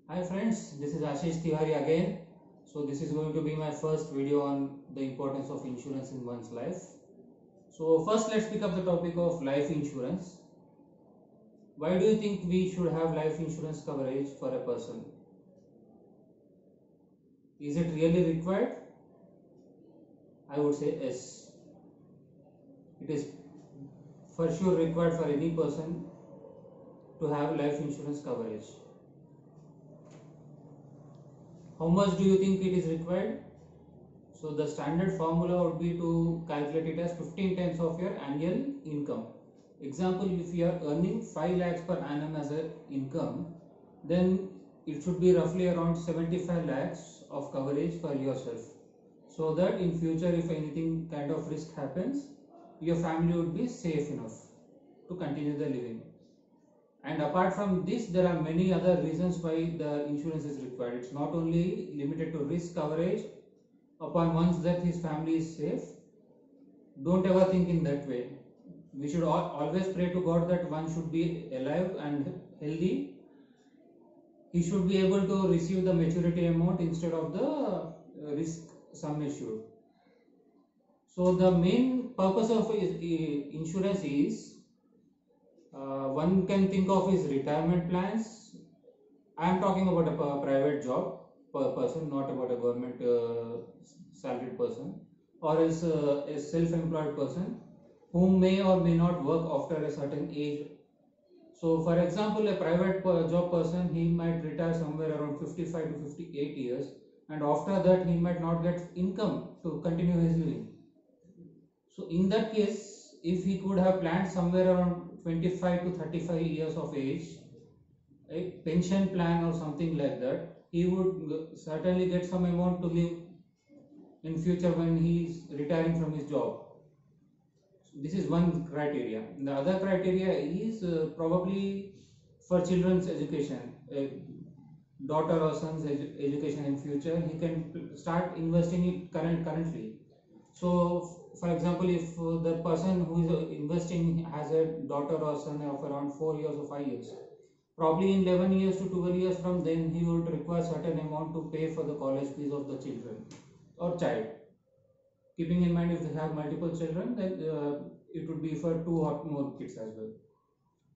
Hi friends, this is Ashish Tiwari again. So this is going to be my first video on the importance of insurance in one's life. So first let's pick up the topic of life insurance. Why do you think we should have life insurance coverage for a person? Is it really required? I would say yes. It is for sure required for any person to have life insurance coverage. How much do you think it is required? So the standard formula would be to calculate it as 15 times of your annual income. Example, if you are earning 5 lakhs per annum as an income, then it should be roughly around 75 lakhs of coverage for yourself. So that in future if anything kind of risk happens, your family would be safe enough to continue the living. And apart from this, there are many other reasons why the insurance is required. It's not only limited to risk coverage. Upon one's death, his family is safe. Don't ever think in that way. We should always pray to God that one should be alive and healthy. He should be able to receive the maturity amount instead of the risk sum assured. So the main purpose of insurance is one can think of his retirement plans. I am talking about a private job per person, not about a government salaried person, or else a self-employed person whom may or may not work after a certain age. So, for example, a private job person, he might retire somewhere around 55 to 58 years, and after that, he might not get income to continue his living. So, in that case, if he could have planned somewhere around 25 to 35 years of age, a pension plan or something like that, he would certainly get some amount to live in future when he is retiring from his job. So this is one criteria. The other criteria is probably for children's education, daughter or son's education in future. He can start investing it currently. So, for example, if the person who is investing has a daughter or son of around 4 years or 5 years, probably in 11 years to 12 years from then, he would require certain amount to pay for the college fees of the children or child. Keeping in mind if they have multiple children, then it would be for 2 or more kids as well.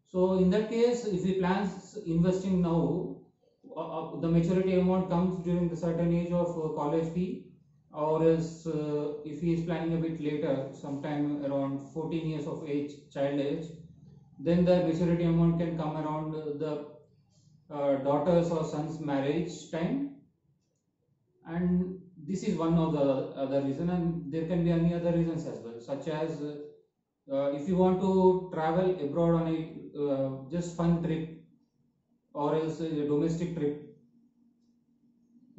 So in that case, if he plans investing now, the maturity amount comes during the certain age of college fee, or else if he is planning a bit later, sometime around 14 years of age, child age, then the maturity amount can come around the daughter's or son's marriage time. And this is one of the other reason, and there can be any other reasons as well, such as if you want to travel abroad on a just fun trip or else a domestic trip,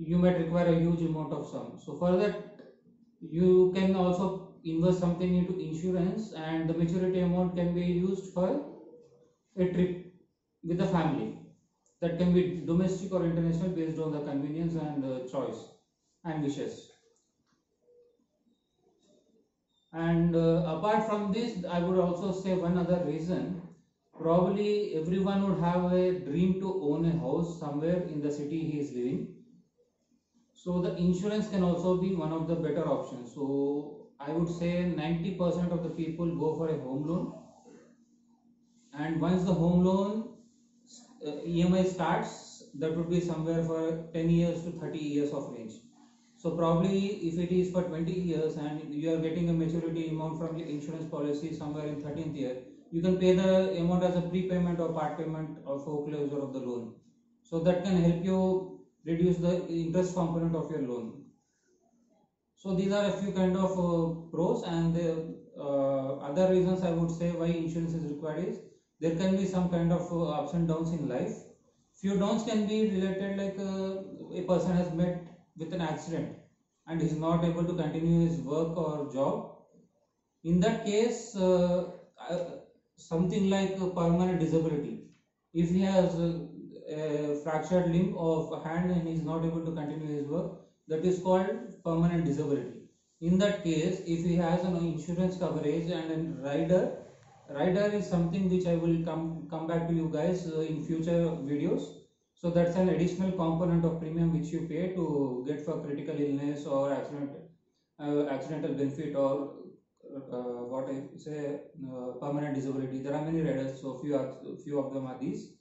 you might require a huge amount of sum. So for that, you can also invest something into insurance, and the maturity amount can be used for a trip with the family. That can be domestic or international based on the convenience and choice and wishes. And apart from this, I would also say one other reason. Probably everyone would have a dream to own a house somewhere in the city he is living. So the insurance can also be one of the better options. So I would say 90% of the people go for a home loan, and once the home loan EMI starts, that would be somewhere for 10 years to 30 years of range. So probably if it is for 20 years and you are getting a maturity amount from the insurance policy somewhere in 13th year, you can pay the amount as a prepayment or part payment or foreclosure of the loan. So that can help you reduce the interest component of your loan. So these are a few kind of pros, and the other reasons I would say why insurance is required is there can be some kind of ups and downs in life. Few downs can be related, like a person has met with an accident and is not able to continue his work or job. In that case, something like a permanent disability. If he has a fractured limb of a hand and he is not able to continue his work, that is called permanent disability. In that case, if he has an insurance coverage and a rider is something which I will come back to you guys in future videos. So that's an additional component of premium which you pay to get for critical illness or accidental benefit, or what I say, permanent disability. There are many riders, so few of them are these.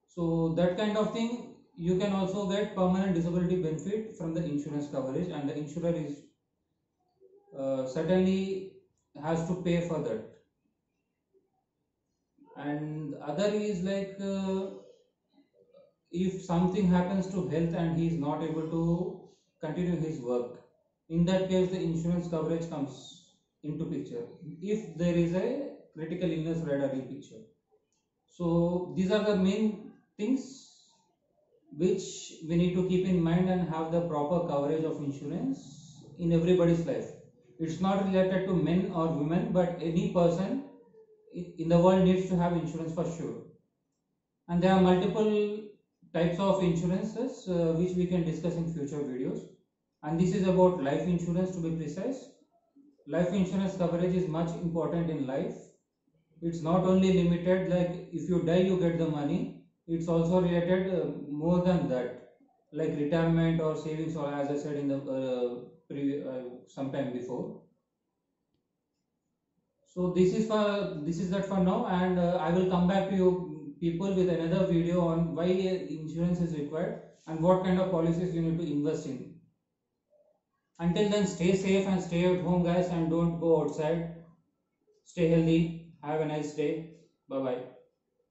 So that kind of thing, you can also get permanent disability benefit from the insurance coverage, and the insurer is certainly has to pay for that. And other is like, if something happens to health and he is not able to continue his work, in that case the insurance coverage comes into picture if there is a critical illness rider in picture. So these are the main things which we need to keep in mind and have the proper coverage of insurance in everybody's life. It's not related to men or women, but any person in the world needs to have insurance for sure. And there are multiple types of insurances which we can discuss in future videos, and this is about life insurance to be precise. Life insurance coverage is much important in life. It's not only limited like if you die you get the money, it's also related more than that, like retirement or savings, or as I said in the sometime before. So this is that for now, and I will come back to you people with another video on why insurance is required and what kind of policies you need to invest in. Until then, stay safe and stay at home guys, and don't go outside. Stay healthy. Have a nice day. Bye bye.